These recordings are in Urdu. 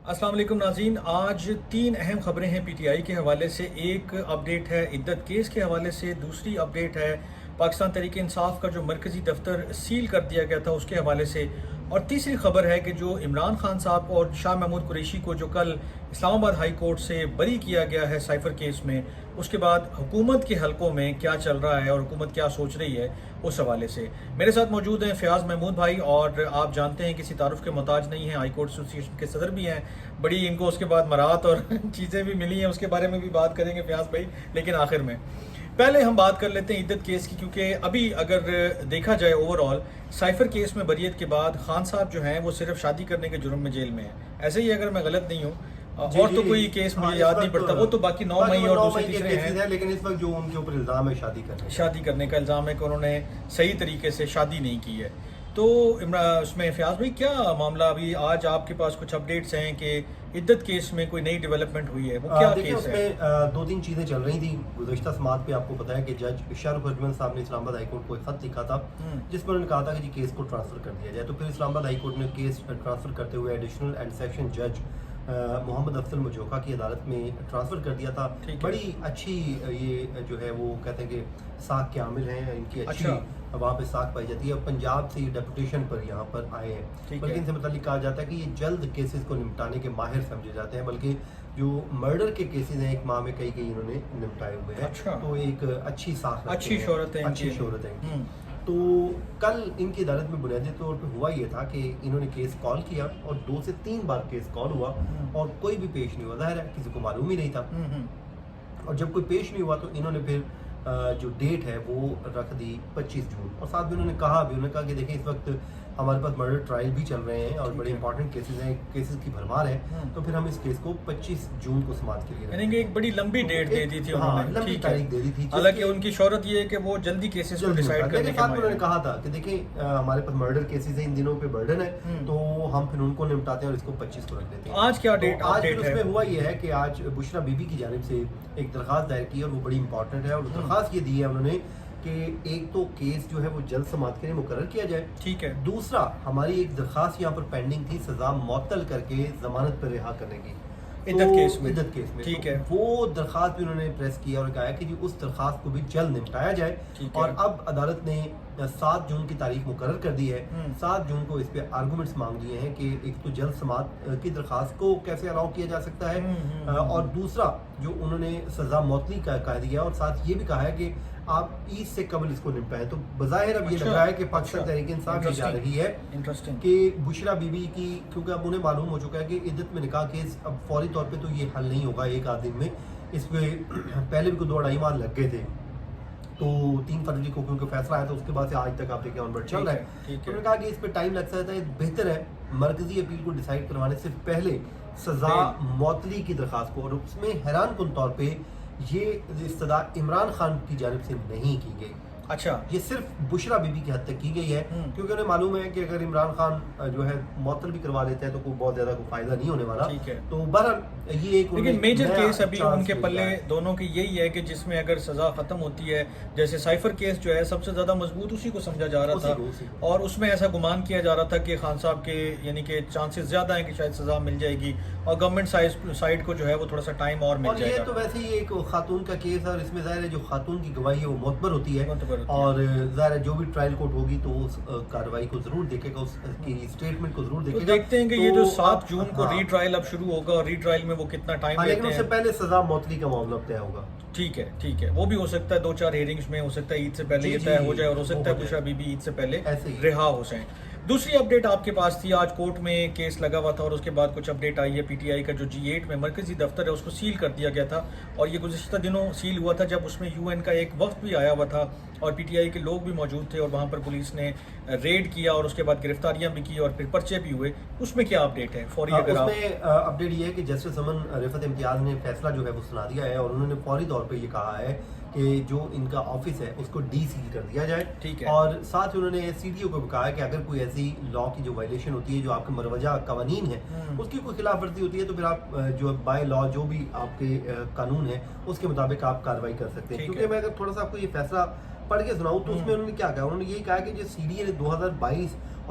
السلام علیکم ناظرین، آج تین اہم خبریں ہیں پی ٹی آئی کے حوالے سے۔ ایک اپڈیٹ ہے عدت کیس کے حوالے سے، دوسری اپڈیٹ ہے پاکستان تحریک انصاف کا جو مرکزی دفتر سیل کر دیا گیا تھا اس کے حوالے سے، اور تیسری خبر ہے کہ جو عمران خان صاحب اور شاہ محمود قریشی کو جو کل اسلام آباد ہائی کورٹ سے بری کیا گیا ہے سائفر کیس میں، اس کے بعد حکومت کے حلقوں میں کیا چل رہا ہے اور حکومت کیا سوچ رہی ہے اس حوالے سے۔ میرے ساتھ موجود ہیں فیاض محمود بھائی، اور آپ جانتے ہیں کسی تعارف کے محتاج نہیں ہیں، ہائی کورٹ ایسوسی ایشن کے صدر بھی ہیں، بڑی ان کو اس کے بعد مرات اور چیزیں بھی ملی ہیں، اس کے بارے میں بھی بات کریں گے فیاض بھائی۔ لیکن آخر میں پہلے ہم بات کر لیتے ہیں عدت کیس کی، کیونکہ ابھی اگر دیکھا جائے اوور آل سائفر کیس میں بریت کے بعد خان صاحب جو ہیں وہ صرف شادی کرنے کے جرم میں جیل میں ہیں، ایسے ہی اگر میں غلط نہیں ہوں، اور تو کوئی کیس مجھے یاد نہیں پڑتا، وہ تو باقی 9 مئی اور دوسرے تیسرے ہیں، لیکن اس وقت جو ان کے اوپر الزام ہے شادی کرنے کا الزام ہے کہ انہوں نے صحیح طریقے سے شادی نہیں کی ہے۔ تو اس میں فیاض بھائی کیا معاملہ ابھی آج آپ کے پاس کچھ اپڈیٹس ہیں کہ عدت کیس میں کوئی نئی ڈیولپمنٹ ہوئی ہے، وہ کیا دیکھیں کیس اس ہے؟ میں دو تین چیزیں چل رہی تھیں گزشتہ سماعت پہ۔ آپ کو پتا ہے کہ جج شاہ رخ اجمل صاحب نے اسلام آباد ہائی کورٹ کو ایک خط لکھا تھا جس میں انہوں نے کہا تھا کہ کیس کو ٹرانسفر کر دیا جائے، تو پھر اسلام آباد ہائی کورٹ نے کیس ٹرانسفر کرتے ہوئے ایڈیشنل اینڈ سیکشن جج محمد افضل مجوکا کی عدالت میں ٹرانسفر کر دیا تھا۔ بڑی اچھی یہ جو ہے وہ کہتے ہیں کہ ساکھ کے عامل ہیں، ان کی اچھی وہاں پہ ساکھ پائی جاتی ہے، اور پنجاب سے ڈیپوٹیشن پر یہاں پر آئے ہیں، بلکہ ان سے متعلق کہا جاتا ہے کہ یہ جلد کیسز کو نمٹانے کے ماہر سمجھے جاتے ہیں، بلکہ جو مرڈر کے کیسز ہیں ایک ماہ میں کئی انہوں نے نمٹائے ہوئے ہیں، تو ایک اچھی ساکھ، اچھی شہرت ہے، اچھی شہرت ہے۔ تو کل ان کی عدالت میں بنیادی طور پہ ہوا یہ تھا کہ انہوں نے کیس کال کیا، اور 2 سے 3 بار کیس کال ہوا اور کوئی بھی پیش نہیں ہوا، ظاہر ہے کسی کو معلوم ہی نہیں تھا، اور جب کوئی پیش نہیں ہوا تو انہوں نے پھر جو ڈیٹ ہے وہ رکھ دی 25 جون، اور ساتھ میں انہوں نے کہا کہ دیکھیں اس وقت ہمارے پاس مرڈر ٹرائل بھی چل رہے ہیں اور بڑے امپورٹنٹ کیسز ہیں، کیسز کی بھرمار ہے، تو پھر ہم اس کیس کو 25 جون کو سماعت کے لیے یعنی کہ ایک بڑی لمبی ڈیٹ دے دی تھی انہوں نے، لمبی تاریخ دے دی تھی، حالانکہ ان کی شہرت یہ ہے کہ وہ جلدی کیسز کو ڈیسائیڈ کرنے کے ساتھ انہوں نے کہا تھا کہ دیکھیں ہمارے پاس مرڈر کیسز ہیں، ان دنوں پہ برڈن ہے، تو ہم پھر ان کو نمٹاتے ہیں اور اس کو 25 کو رکھ دیتے ہیں۔ آج کیا ڈیٹ آج اس میں ہوا یہ ہے کہ آج بشرا بی بی کی جانب سے ایک درخواست دائر کی، اور وہ بڑی امپورٹنٹ ہے، اور درخواست یہ دی ہے انہوں نے کہ ایک تو کیس جو ہے وہ جلد سماعت کے لیے مقرر کیا جائے، ٹھیک ہے، دوسرا ہماری ایک درخواست یہاں پر پینڈنگ تھی سزا معطل کر کے ضمانت پر رہا کرنے کی عدت کیس میں، ٹھیک ہے، وہ درخواست بھی انہوں نے پریس کیا اور کہا کہ اس درخواست کو بھی جلد نمٹایا جائے، اور اب عدالت نے 7 جون کی تاریخ مقرر کر دی ہے۔ 7 جون کو اس پہ آرگومنٹس مانگ لیے ہیں کہ ایک تو جلد سماعت کی درخواست کو کیسے الاؤ کیا جا سکتا ہے، اور دوسرا جو انہوں نے سزا معطلی کا کہہ دیا ہے، اور ساتھ یہ بھی کہا ہے کہ آپ عید سے قبل اس کو نمٹائیں۔ تو بظاہر اب یہ لگ رہا ہے کہ پاکستان تحریک انصاف یہ جا رہی ہے کہ بشرا بی بی کی، کیونکہ اب انہیں معلوم ہو چکا ہے کہ عدت میں نکاح کیس اب فوری طور پہ تو یہ حل نہیں ہوگا ایک آدھ دن میں، اس پہ پہلے بھی کو 2-2.5 ماہ لگ گئے تھے، تو 3 فروری کو کیونکہ فیصلہ آیا تو اس کے بعد سے آج تک آپ دیکھیں آن ورڈ چل رہا ہے۔ انہوں نے کہا کہ اس پہ ٹائم لگ سکتا ہے، بہتر ہے مرکزی اپیل کو ڈیسائیڈ کروانے سے پہلے سزا معطلی کی درخواست کو، اور اس میں حیران کن طور پہ یہ استدعا عمران خان کی جانب سے نہیں کی گئی، اچھا، یہ صرف بشرا بی بی کی حد تک کی گئی ہے، کیونکہ انہیں معلوم ہے کہ اگر عمران خان جو ہے معطل بھی کروا لیتے ہیں تو کوئی بہت زیادہ کوئی فائدہ نہیں ہونے والا، تو بہرحال یہ ایک لیکن میجر کیس ابھی ان کے پلے دونوں کی یہی ہے کہ جس میں اگر سزا ختم ہوتی ہے، جیسے سائفر کیس جو ہے سب سے زیادہ مضبوط اسی کو سمجھا جا رہا تھا، اور اس میں ایسا گمان کیا جا رہا تھا کہ خان صاحب کے یعنی کہ چانسز زیادہ ہیں کہ شاید سزا مل جائے گی، اور گورنمنٹ سائڈ کو جو ہے وہ تھوڑا سا ٹائم اور مل جائے گا۔ یہ تو ویسے ہی ایک خاتون کا کیس ہے، اور اس میں ظاہر ہے جو خاتون کی گواہی ہے وہ معتبر ہوتی ہے، اور ظاہر ہے جو بھی ٹرائل کورٹ ہوگی تو اس کارروائی کو ضرور دیکھے گا، اس کی اسٹیٹمنٹ کو ضرور دیکھے گا۔ دیکھتے ہیں کہ یہ جو 7 جون کو ری ٹرائل اب شروع ہوگا، اور ری ٹرائل میں وہ کتنا ٹائم لیتے ہیں، لیکن اس سے پہلے سزا معطلی کا معاملہ طے ہوگا۔ ٹھیک ہے، وہ بھی ہو سکتا ہے 2-4 ہیئرنگز میں، ہو سکتا ہے عید سے پہلے یہ طے ہو جائے، اور ہو سکتا ہے بشرا بی بی عید سے پہلے رہا ہو جائیں۔ دوسری اپڈیٹ آپ کے پاس تھی، آج کورٹ میں کیس لگا ہوا تھا، اور اس کے بعد کچھ اپڈیٹ آئی ہے، پی ٹی آئی کا جو G8 میں مرکزی دفتر ہے اس کو سیل کر دیا گیا تھا، اور یہ گزشتہ دنوں سیل ہوا تھا جب اس میں UN کا ایک وفد بھی آیا ہوا تھا، اور پی ٹی آئی کے لوگ بھی موجود تھے، اور وہاں پر پولیس نے ریڈ کیا اور اس کے بعد گرفتاریاں بھی کی اور پھر پرچے بھی ہوئے۔ اس میں کیا اپڈیٹ ہے فوری؟ اس میں اپڈیٹ یہ ہے کہ جسٹس امن رفعت امتیاز نے فیصلہ جو ہے وہ سنا دیا ہے، اور انہوں نے فوری طور پہ یہ کہا ہے کہ جو ان کا آفس ہے اس کو ڈی سیل کر دیا جائے، ٹھیک ہے، اور ساتھ انہوں نے سی ڈی او کو بھی کہا ہے کہ اگر کوئی ایسی لا کی جو وائلیشن ہوتی ہے، جو آپ کے مروجہ قوانین ہیں اس کی کوئی خلاف ورزی ہوتی ہے، تو پھر آپ جو بائی لا جو بھی آپ کے قانون ہے اس کے مطابق آپ کارروائی کر سکتے ہیں۔ کیونکہ میں اگر تھوڑا سا آپ کو یہ فیصلہ پڑھ کے سناؤں تو اس میں انہوں نے کیا کہا، انہوں نے یہی کہا کہ جو سی ڈی اے نے 2022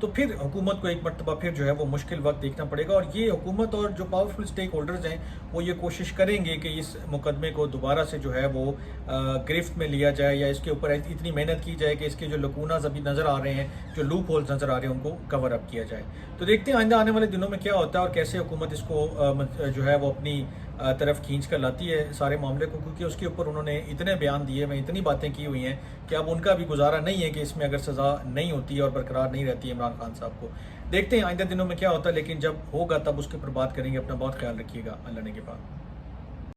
تو پھر حکومت کو ایک مرتبہ پھر جو ہے وہ مشکل وقت دیکھنا پڑے گا، اور یہ حکومت اور جو پاورفل اسٹیک ہولڈرز ہیں وہ یہ کوشش کریں گے کہ اس مقدمے کو دوبارہ سے جو ہے وہ گرفت میں لیا جائے، یا اس کے اوپر اتنی محنت کی جائے کہ اس کے جو لکوناز ابھی نظر آ رہے ہیں، جو لوپ ہولز نظر آ رہے ہیں، ان کو کور اپ کیا جائے۔ تو دیکھتے ہیں آئندہ آنے والے دنوں میں کیا ہوتا ہے اور کیسے حکومت اس کو جو ہے وہ اپنی طرف کھینچ کر لاتی ہے سارے معاملے کو، کیونکہ اس کے اوپر انہوں نے اتنے بیان دیے ہوئے، اتنی باتیں کی ہوئی ہیں کہ اب ان کا بھی گزارا نہیں ہے کہ اس میں اگر سزا نہیں ہوتی ہے اور برقرار نہیں رہتی ہے عمران خان صاحب کو۔ دیکھتے ہیں آئندہ دنوں میں کیا ہوتا ہے، لیکن جب ہوگا تب اس کے اوپر بات کریں گے۔ اپنا بہت خیال رکھیے گا، اللہ نے کے بعد۔